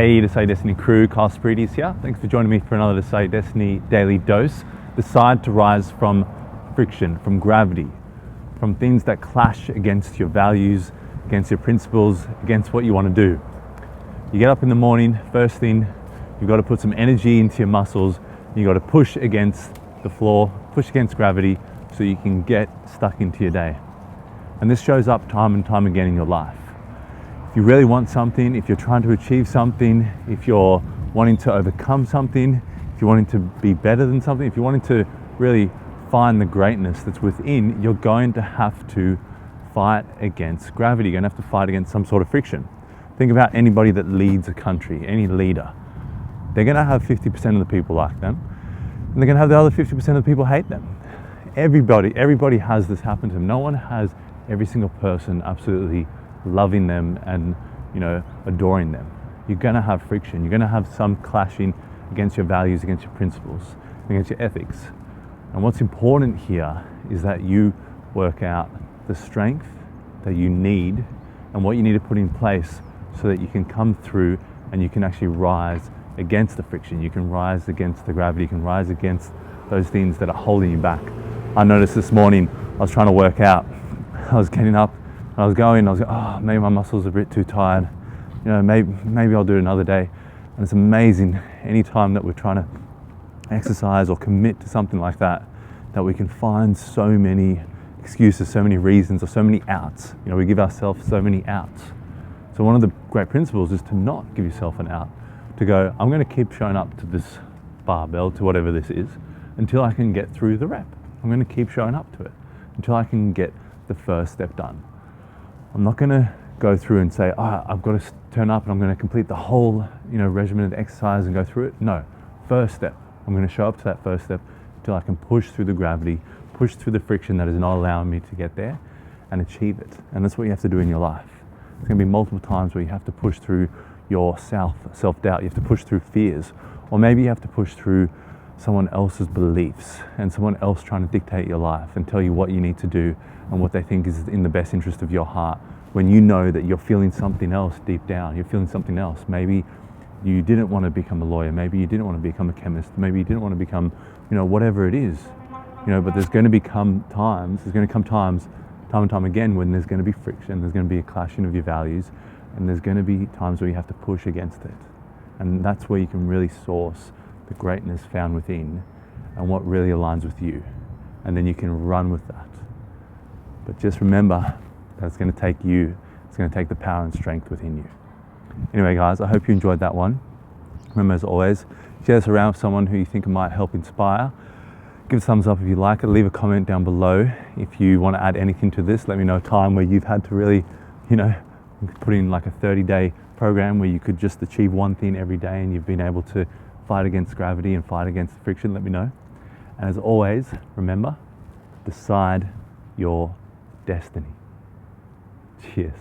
Hey, Decide Destiny crew, Kyle Spreedes here. Thanks for joining me for another Decide Destiny daily dose. Decide to rise from friction, from gravity, from things that clash against your values, against your principles, against what you want to do. You get up in the morning, first thing, you've got to put some energy into your muscles. You've got to push against the floor, push against gravity so you can get stuck into your day. And this shows up time and time again in your life. If you really want something, if you're trying to achieve something, if you're wanting to overcome something, if you're wanting to be better than something, if you're wanting to really find the greatness that's within, you're going to have to fight against gravity. You're going to have to fight against some sort of friction. Think about anybody that leads a country, any leader. They're going to have 50% of the people like them, and they're going to have the other 50% of the people hate them. Everybody has this happen to them. No one has every single person absolutely loving them and adoring them. You're going to have friction. You're going to have some clashing against your values, against your principles, against your ethics. And what's important here is that you work out the strength that you need and what you need to put in place so that you can come through and you can actually rise against the friction. You can rise against the gravity. You can rise against those things that are holding you back. I noticed this morning I was trying to work out. I was getting up, I was going, maybe my muscles are a bit too tired. Maybe I'll do it another day. And it's amazing, anytime that we're trying to exercise or commit to something like that, that we can find so many excuses, so many reasons, or so many outs. We give ourselves so many outs. So one of the great principles is to not give yourself an out. To go, I'm going to keep showing up to this barbell, to whatever this is, until I can get through the rep. I'm going to keep showing up to it until I can get the first step done. I'm not going to go through and say, I've got to turn up and I'm going to complete the whole, regimen of exercise and go through it. No, first step. I'm going to show up to that first step until I can push through the gravity, push through the friction that is not allowing me to get there and achieve it. And that's what you have to do in your life. There's going to be multiple times where you have to push through your self-doubt. You have to push through fears, or maybe you have to push through someone else's beliefs and someone else trying to dictate your life and tell you what you need to do and what they think is in the best interest of your heart, when you know that you're feeling something else deep down. You're feeling something else. Maybe you didn't want to become a lawyer. Maybe you didn't want to become a chemist. Maybe you didn't want to become, whatever it is. But there's going to come times, time and time again, when there's going to be friction, there's going to be a clashing of your values, and there's going to be times where you have to push against it. And that's where you can really source the greatness found within and what really aligns with you. And then you can run with that. But just remember that it's going to take you, it's going to take the power and strength within you. Anyway, guys, I hope you enjoyed that one. Remember, as always, share this around with someone who you think might help inspire. Give a thumbs up if you like it. Leave a comment down below if you want to add anything to this. Let me know a time where you've had to really, put in like a 30-day program where you could just achieve one thing every day and you've been able to fight against gravity and fight against friction. Let me know. And as always, remember, decide your destiny. Cheers.